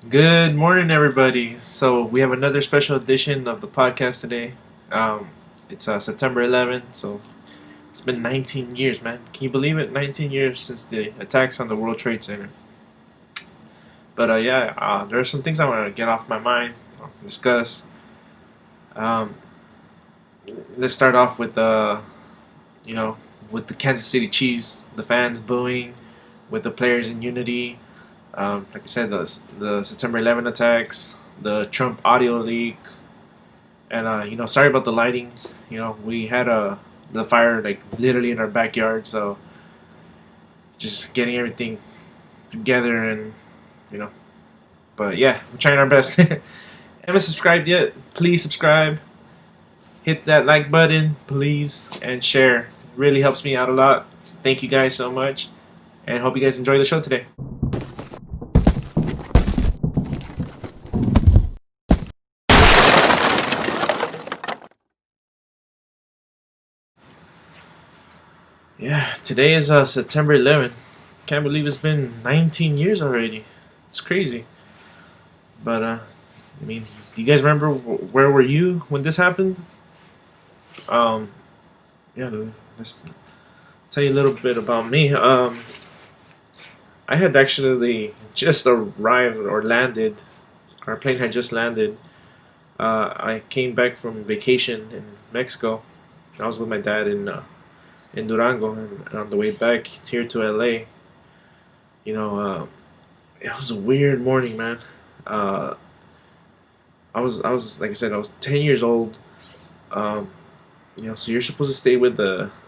Good morning, everybody. So we have another special edition of the podcast today. Um, it's September 11th, so it's been 19 years, man. Can you believe it? 19 years since the attacks on the World Trade Center. But there are some things I want to get off my mind, discuss. Um, let's start off with you know, with the Kansas City Chiefs, the fans booing, with the players in unity. Like I said, the September 11 attacks, the Trump audio leak, and sorry about the lighting. We had the fire like literally in our backyard, so just getting everything together and you know. But yeah, we're trying our best. Haven't subscribed yet? Please subscribe. Hit that like button, please, and share. Really helps me out a lot. Thank you guys so much, and hope you guys enjoy the show today. Yeah, today is September 11th. Can't believe it's been 19 years already. It's crazy. But I mean, do you guys remember where were you when this happened? Um, yeah, let's tell you a little bit about me. I had actually just arrived or landed. Our plane had just landed. I came back from vacation in Mexico. I was with my dad in Durango, and on the way back here to LA, you know, it was a weird morning, man. Uh, I was like I said, I was 10 years old. Um, so you're supposed to stay with what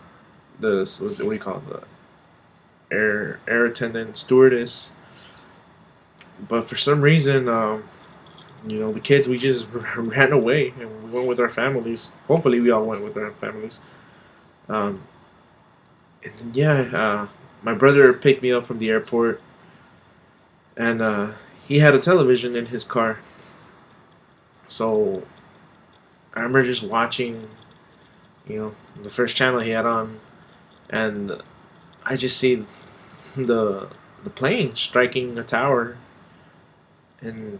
do you call it, the air attendant stewardess, but for some reason, the kids we just ran away and we went with our families. Hopefully, we all went with our families. Um, and yeah, my brother picked me up from the airport, and he had a television in his car. So I remember just watching, the first channel he had on, and I just see the the plane striking a tower. And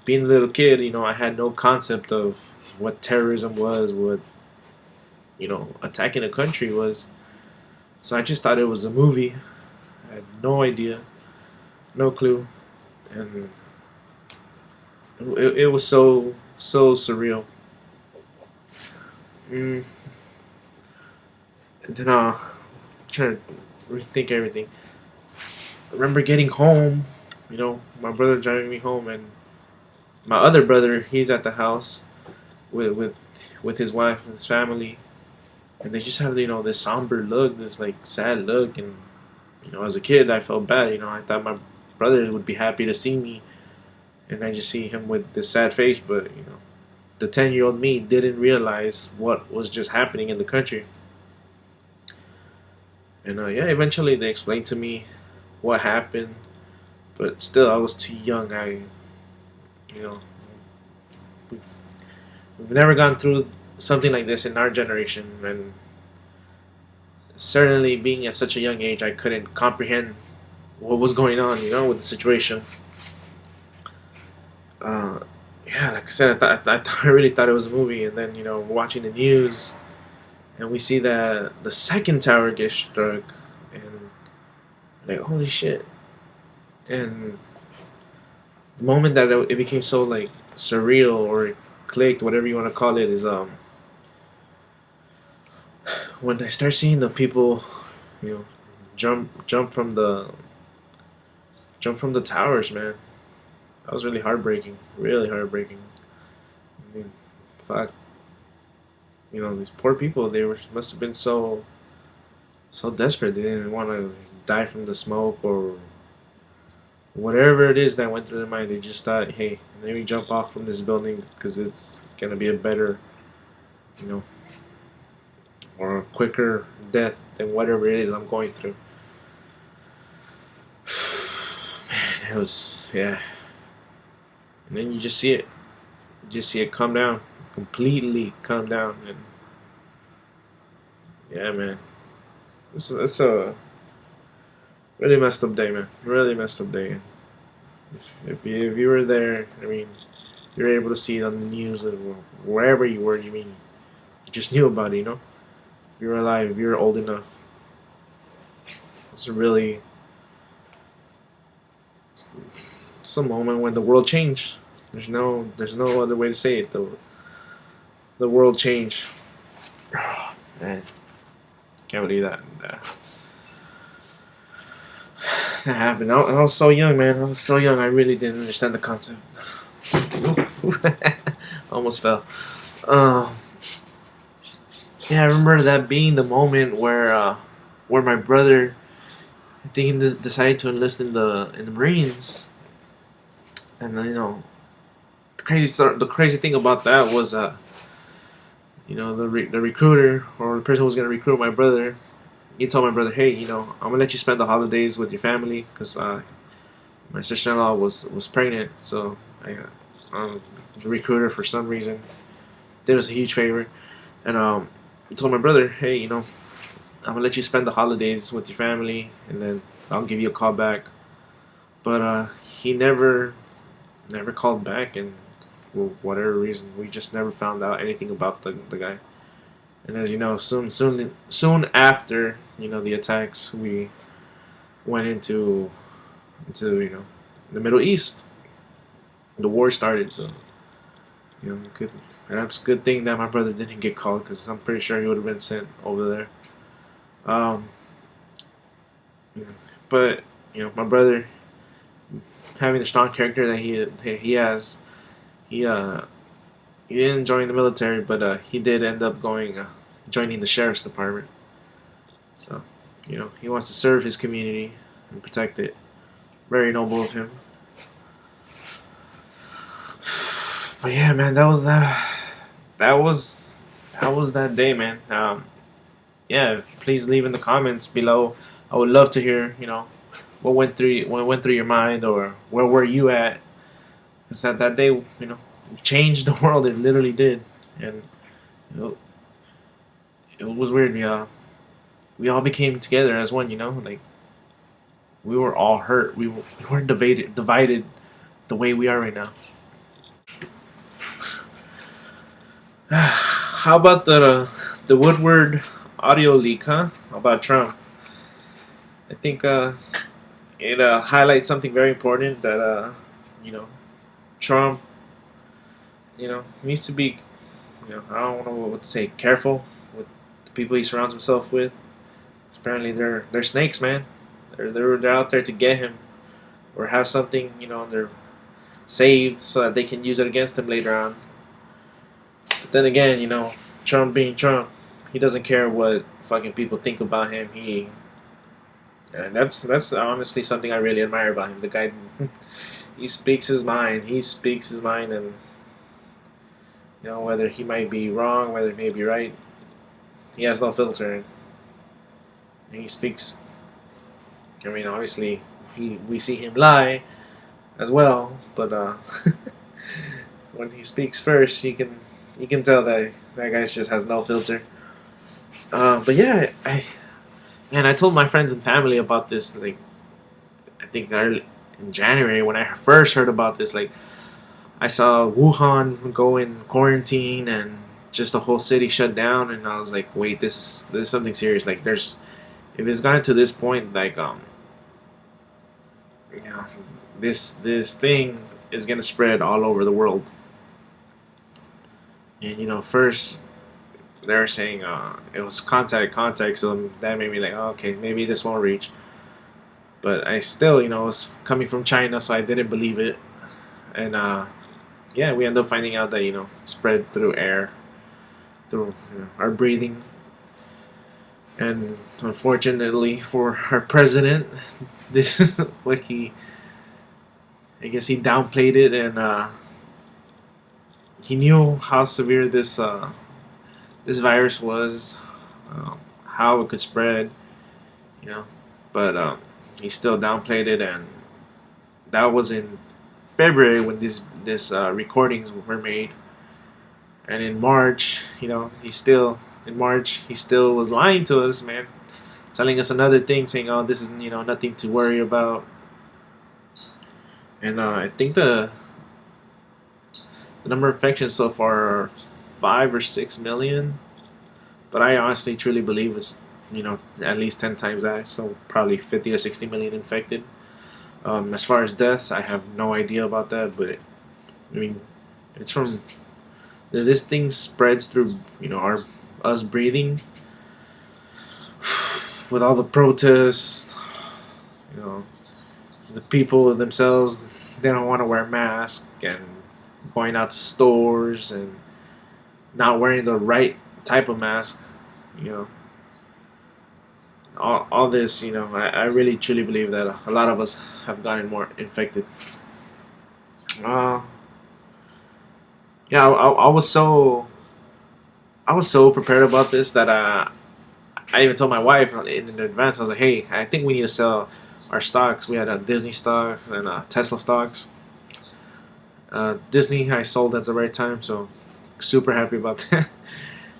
being a little kid, I had no concept of what terrorism was, what attacking a country was. So I just thought it was a movie. I had no idea, no clue, and it was so surreal. Mm. And then trying to rethink everything. I remember getting home. My brother driving me home, and my other brother, he's at the house with with his wife and his family, and they just have this somber look, this like sad look, and as a kid I felt bad. I thought my brother would be happy to see me, and I just see him with this sad face. But the 10-year-old me didn't realize what was just happening in the country. And yeah, eventually they explained to me what happened, but still I was too young. You know, we've, we've never gone through something like this in our generation, and certainly being at such a young age, I couldn't comprehend what was going on, with the situation. Uh, yeah, like I said, I really thought it was a movie, and then watching the news, and we see that the second tower gets struck, and like holy shit, and the moment that it became so like surreal or it clicked, whatever you want to call it, is when I start seeing the people, you know, jump from the towers, man. That was really heartbreaking. I mean, fuck. These poor people. They were must have been so desperate. They didn't want to die from the smoke or whatever it is that went through their mind. They just thought, hey, let me jump off from this building because it's gonna be a better, you know, or a quicker death than whatever it is I'm going through. Man, it was yeah. And then you just see it, come down, completely come down, and yeah, man, it's a really messed up day, man. Really messed up day. If you were there, I mean, you were able to see it on the news or wherever you were. You mean you just knew about it, you know? If you were alive, if you were old enough. It's really it's a moment when the world changed. There's no other way to say it. The world changed. Oh, man, can't believe that. That happened. I was so young, man. I was so young. I really didn't understand the concept. Almost fell. Uh, yeah, I remember that being the moment where my brother, I think, he decided to enlist in the Marines, and the crazy thing about that was the recruiter or the person who was gonna recruit my brother. He told my brother, hey, I'm gonna let you spend the holidays with your family because my sister-in-law was pregnant, so the recruiter for some reason did us a huge favor, and I told my brother, hey, I'm gonna let you spend the holidays with your family, and then I'll give you a call back. But he never called back, and for whatever reason, we just never found out anything about the guy. And as you know, soon after the attacks, we went into the Middle East. The war started, so good. Perhaps good thing that my brother didn't get called because I'm pretty sure he would have been sent over there. Um, but my brother, having the strong character that he has, he he didn't join the military, but he did end up joining the sheriff's department. So he wants to serve his community and protect it. Very noble of him. But yeah, man, that was that was that day, man. Yeah, please leave in the comments below. I would love to hear, what went through your mind, or where were you at? Because that day, changed the world. It literally did, and you know, it was weird. We all became together as one. Like we were all hurt. We weren't divided the way we are right now. How about the Woodward audio leak, huh? How about Trump? I think it highlights something very important that you know Trump needs to be I don't know what to say, careful with the people he surrounds himself with. Apparently they're snakes, man. They're out there to get him or have something they're saved so that they can use it against him later on. But then again, Trump being Trump, he doesn't care what fucking people think about him. And that's honestly something I really admire about him. The guy, he speaks his mind. He speaks his mind, and whether he might be wrong, whether he may be right, he has no filter, and he speaks. I mean, obviously, we see him lie as well, but when he speaks first, you can tell that guy just has no filter. But yeah, I told my friends and family about this. Like, I think early in January when I first heard about this. Like, I saw Wuhan go in quarantine and just the whole city shut down, and I was like, wait, this is something serious. Like, if it's gotten to this point, like yeah, this thing is gonna spread all over the world. And first they're saying it was contact, so that made me like, oh, okay, maybe this won't reach. But I still, it was coming from China, so I didn't believe it. And yeah, we ended up finding out that it spread through air, through our breathing. And unfortunately for our president, this is what I guess he downplayed it, and he knew how severe this virus was, how it could spread, you know, but he still downplayed it, and that was in February when this recordings were made, and in March, he still was lying to us, man, telling us another thing, saying, "Oh, this is nothing to worry about." and I think the number of infections so far are 5 or 6 million. But I honestly truly believe it's at least 10 times that. So probably 50 to 60 million infected. As far as deaths, I have no idea about that, but I mean, it's from this thing spreads through our us breathing with all the protests. You know, the people themselves, they don't want to wear masks and going out to stores and not wearing the right type of mask. You know, all this. I really truly believe that a lot of us have gotten more infected. Uh, yeah, I was so prepared about this that I even told my wife in advance. I was like, "Hey, I think we need to sell our stocks." We had Disney stocks and Tesla stocks. Disney, I sold at the right time, so super happy about that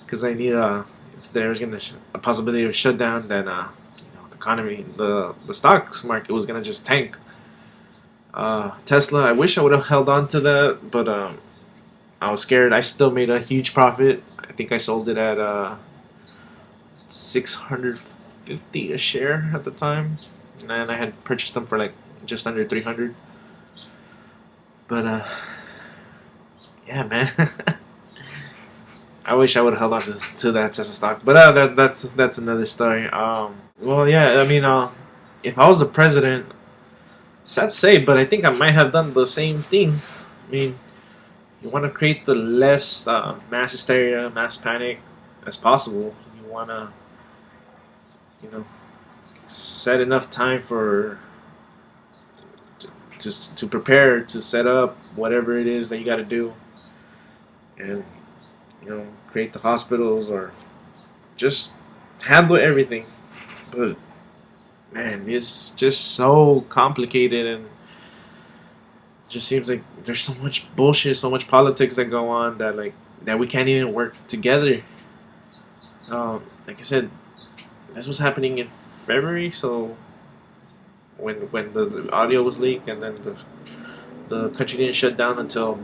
because I need if there's gonna a possibility of shutdown, then the economy, the stocks market was gonna just tank. Tesla, I wish I would have held on to that, but I was scared. I still made a huge profit. I think I sold it at 650 a share at the time, and I had purchased them for like just under 300. But yeah, man, I wish I would have held on to that Tesla stock. But that's another story. Well, yeah, I mean, if I was the president, sad to say, but I think I might have done the same thing. I mean, you want to create the less mass hysteria, mass panic as possible. You want to, you know, set enough time for to prepare to set up whatever it is that you got to do, and create the hospitals or just handle everything. But man, it's just so complicated and just seems like there's so much bullshit, so much politics that go on that we can't even work together. Like I said, this was happening in February, so when the audio was leaked, and then the country didn't shut down until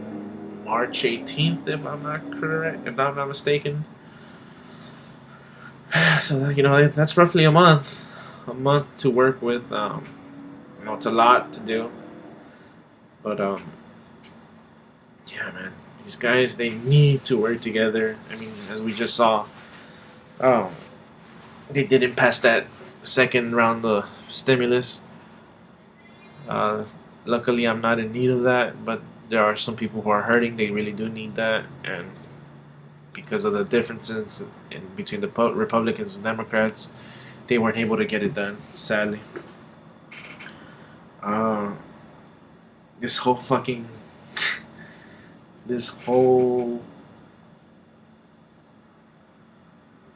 March 18th, if I'm not correct, if I'm not mistaken. So that's roughly a month to work with. It's a lot to do, but yeah, man, these guys they need to work together. I mean, as we just saw, um, they didn't pass that second round of stimulus. Uh, Luckily, I'm not in need of that, but there are some people who are hurting. They really do need that, and because of the differences in between the Republicans and Democrats, they weren't able to get it done. Sadly, uh, this whole fucking this whole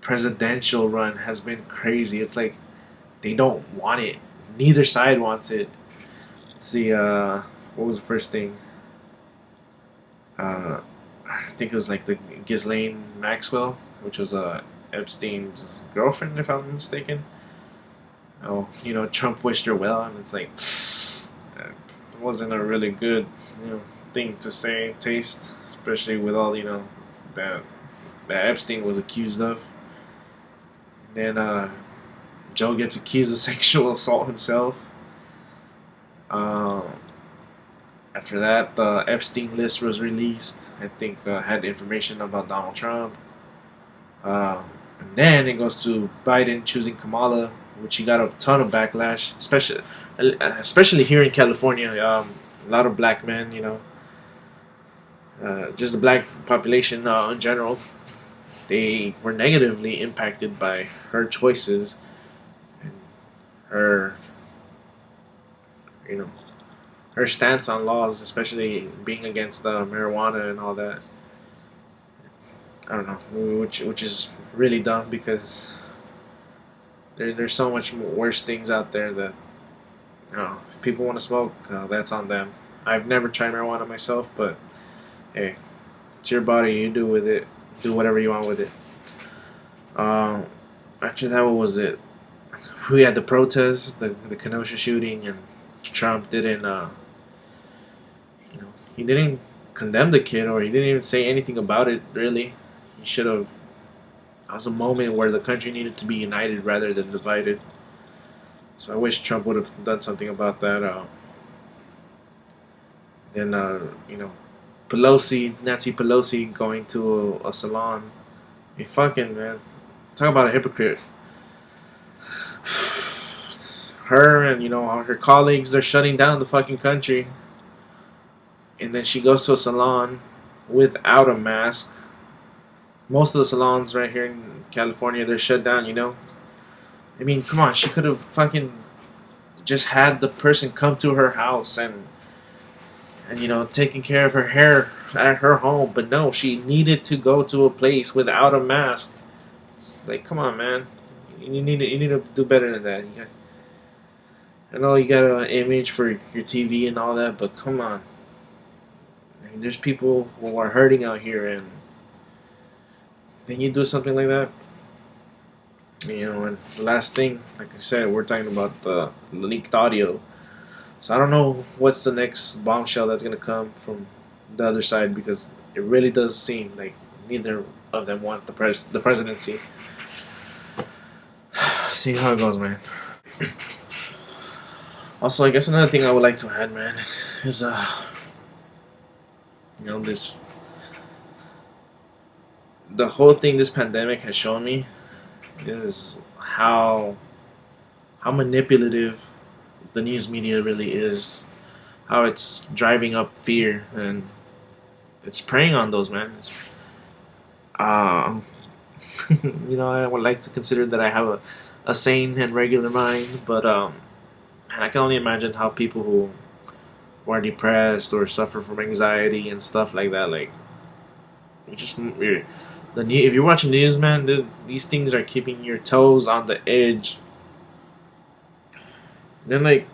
presidential run has been crazy. It's like they don't want it. Neither side wants it. Let's see. What was the first thing? I think it was like the Ghislaine Maxwell, which was Epstein's girlfriend, if I'm mistaken. Oh, Trump wished her well, and it's like it wasn't a really good, thing to say, taste, especially with all that that Epstein was accused of. And then Joe gets accused of sexual assault himself. Uh, After that, the Epstein list was released. I think had information about Donald Trump. And then it goes to Biden choosing Kamala, which he got a ton of backlash, especially here in California. A lot of black men, just the black population in general, they were negatively impacted by her choices and her, you know, her stance on laws, especially being against marijuana and all that. I don't know, which is really dumb because there's so much worse things out there that if people want to smoke, that's on them. I've never tried marijuana myself, but hey, it's your body. You do with it. Do whatever you want with it. Um, After that, what was it? We had the protests, the Kenosha shooting, and Trump didn't. You know, he didn't condemn the kid, or he didn't even say anything about it. Really, he should have. That was a moment where the country needed to be united rather than divided. So I wish Trump would have done something about that. Then Nancy Pelosi going to a salon. I mean, fucking man, talk about a hypocrite. Her and her colleagues are shutting down the fucking country, and then she goes to a salon without a mask. Most of the salons right here in California, they're shut down. I mean, come on, she could have fucking just had the person come to her house and taking care of her hair at her home. But no, she needed to go to a place without a mask. It's like, come on, man, you need to do better than that. I know you got an image for your TV and all that, but come on. I mean, there's people who are hurting out here, and then you do something like that. And the last thing, like I said, we're talking about the leaked audio. So I don't know what's the next bombshell that's gonna come from the other side, because it really does seem like neither of them want the presidency. See how it goes, man. Also, I guess another thing I would like to add, man, is this the whole thing this pandemic has shown me is how manipulative the news media really is, how it's driving up fear, and it's preying on those, man. Um, I would like to consider that I have a sane and regular mind, but and I can only imagine how people who are depressed or suffer from anxiety and stuff like that, like if you're watching news, man, these things are keeping your toes on the edge. Then like,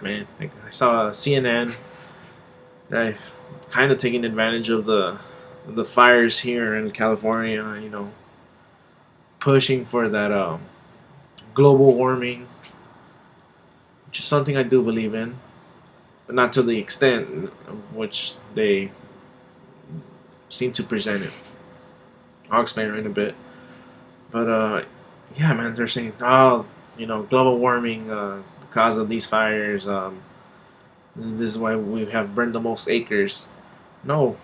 man, like I saw CNN. I've kind of taken advantage of the fires here in California. Pushing for that global warming, which is something I do believe in, but not to the extent which they seem to present it. I'll explain it in a bit. But yeah, man, they're saying, oh, global warming, the cause of these fires. This is why we have burned the most acres. No,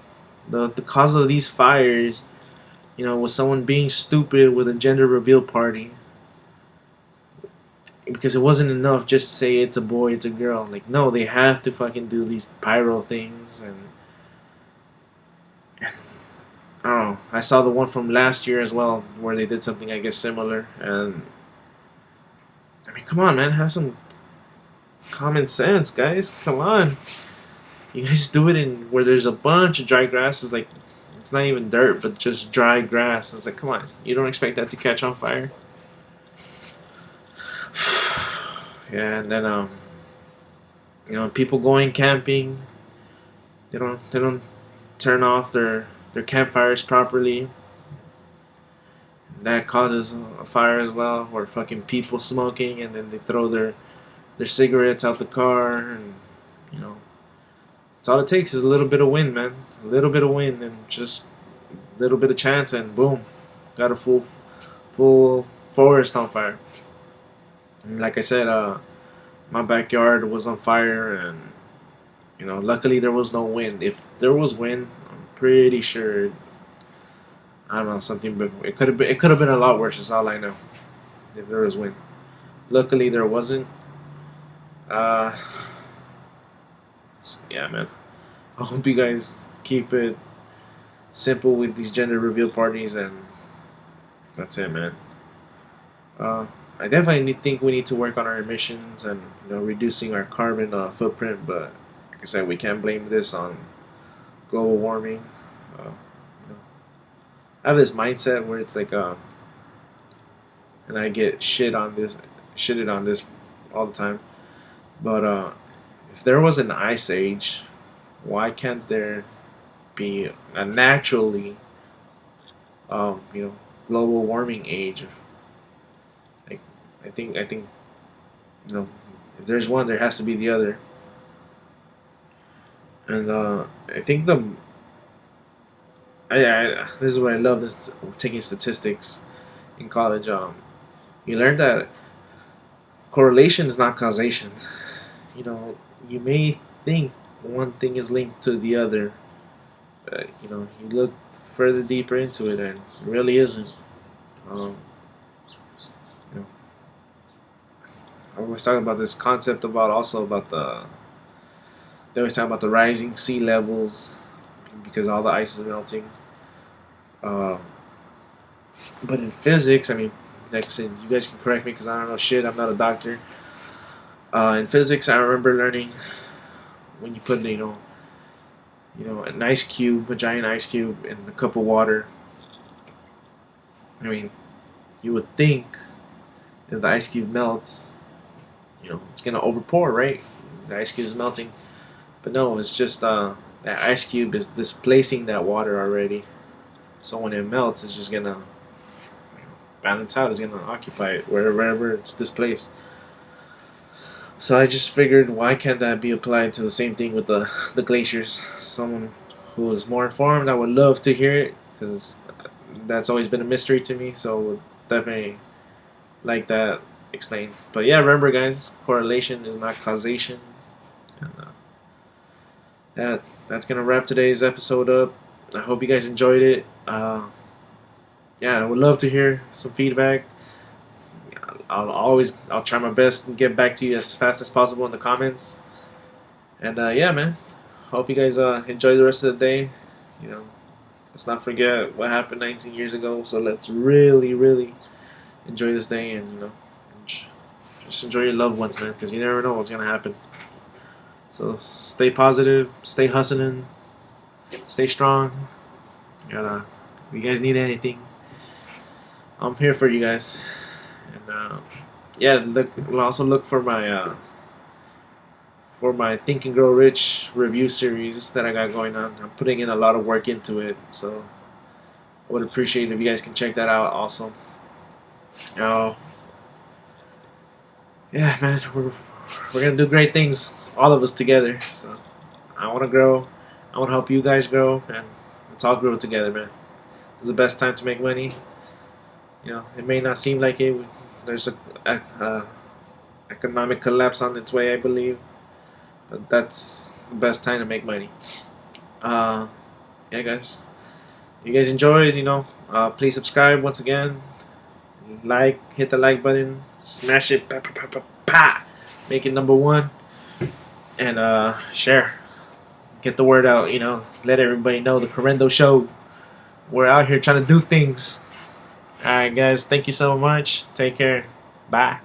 the cause of these fires, was someone being stupid with a gender reveal party. Because it wasn't enough just to say it's a boy, it's a girl. Like, no, they have to fucking do these pyro things. And oh, I saw the one from last year as well, where they did something, I guess, similar. And I mean, come on, man, have some common sense, guys. Come on, you guys do it in where there's a bunch of dry grasses. Like, it's not even dirt, but just dry grass. It's like, come on, you don't expect that to catch on fire? Yeah, and then people going camping. They don't turn off their campfires properly. That causes a fire as well, or fucking people smoking, and then they throw their cigarettes out the car, and you know, it's all it takes is a little bit of wind, man. A little bit of wind, and just a little bit of chance, and boom, got a full forest on fire. And like I said, my backyard was on fire, and luckily there was no wind. If there was wind, I'm pretty sure, I don't know, something, but it could have been a lot worse. Is all I know. If there was wind, luckily there wasn't. Uh, so yeah, man. I hope you guys keep it simple with these gender reveal parties, and that's it, man. Uh, I definitely think we need to work on our emissions and reducing our carbon footprint. But like I said, we can't blame this on global warming. I have this mindset where it's like, and I get shitted on this all the time. But if there was an ice age, why can't there be a naturally, global warming age? Like, I think, if there's one, there has to be the other. And I think this is what I love. This taking statistics in college. You learn that correlation is not causation. You may think one thing is linked to the other, but you look further deeper into it, and it really isn't. Um, you know, I was talking about this concept about also about they always talk about the rising sea levels because all the ice is melting. Um, but in physics, I mean, like I said, you guys can correct me because I don't know shit. I'm not a doctor. In physics, I remember learning when you put an ice cube, a giant ice cube, in a cup of water. I mean, you would think if the ice cube melts, it's gonna overpour, right? The ice cube is melting, but no, it's just that ice cube is displacing that water already. So when it melts, it's just gonna balance out. It's gonna occupy it wherever it's displaced. So I just figured, why can't that be applied to the same thing with the glaciers? Someone who is more informed, I would love to hear it because that's always been a mystery to me. So would definitely like that explained. But yeah, remember, guys, correlation is not causation. And that's gonna wrap today's episode up. I hope you guys enjoyed it. Yeah, I would love to hear some feedback. I'll try my best and get back to you as fast as possible in the comments. And yeah, man, hope you guys enjoy the rest of the day. Let's not forget what happened 19 years ago. So let's really, really enjoy this day, and just enjoy your loved ones, man, because you never know what's gonna happen. So stay positive, stay hustling, stay strong. If you guys need anything, I'm here for you guys. And yeah, we'll also look for my Think and Grow Rich review series that I got going on. I'm putting in a lot of work into it, so I would appreciate it if you guys can check that out also. Yeah, man, we're gonna do great things, all of us together. So I want to grow. I want to help you guys grow, and let's all grow together, man. It's the best time to make money. It may not seem like it. There's a economic collapse on its way, I believe, but that's the best time to make money. Yeah, guys. If you guys enjoyed, please subscribe once again. Hit the like button, smash it, pa, pa, pa, pa, pa. Make it number one, and share. Get the word out. Let everybody know the Carrendo Show. We're out here trying to do things. Alright, guys, thank you so much. Take care. Bye.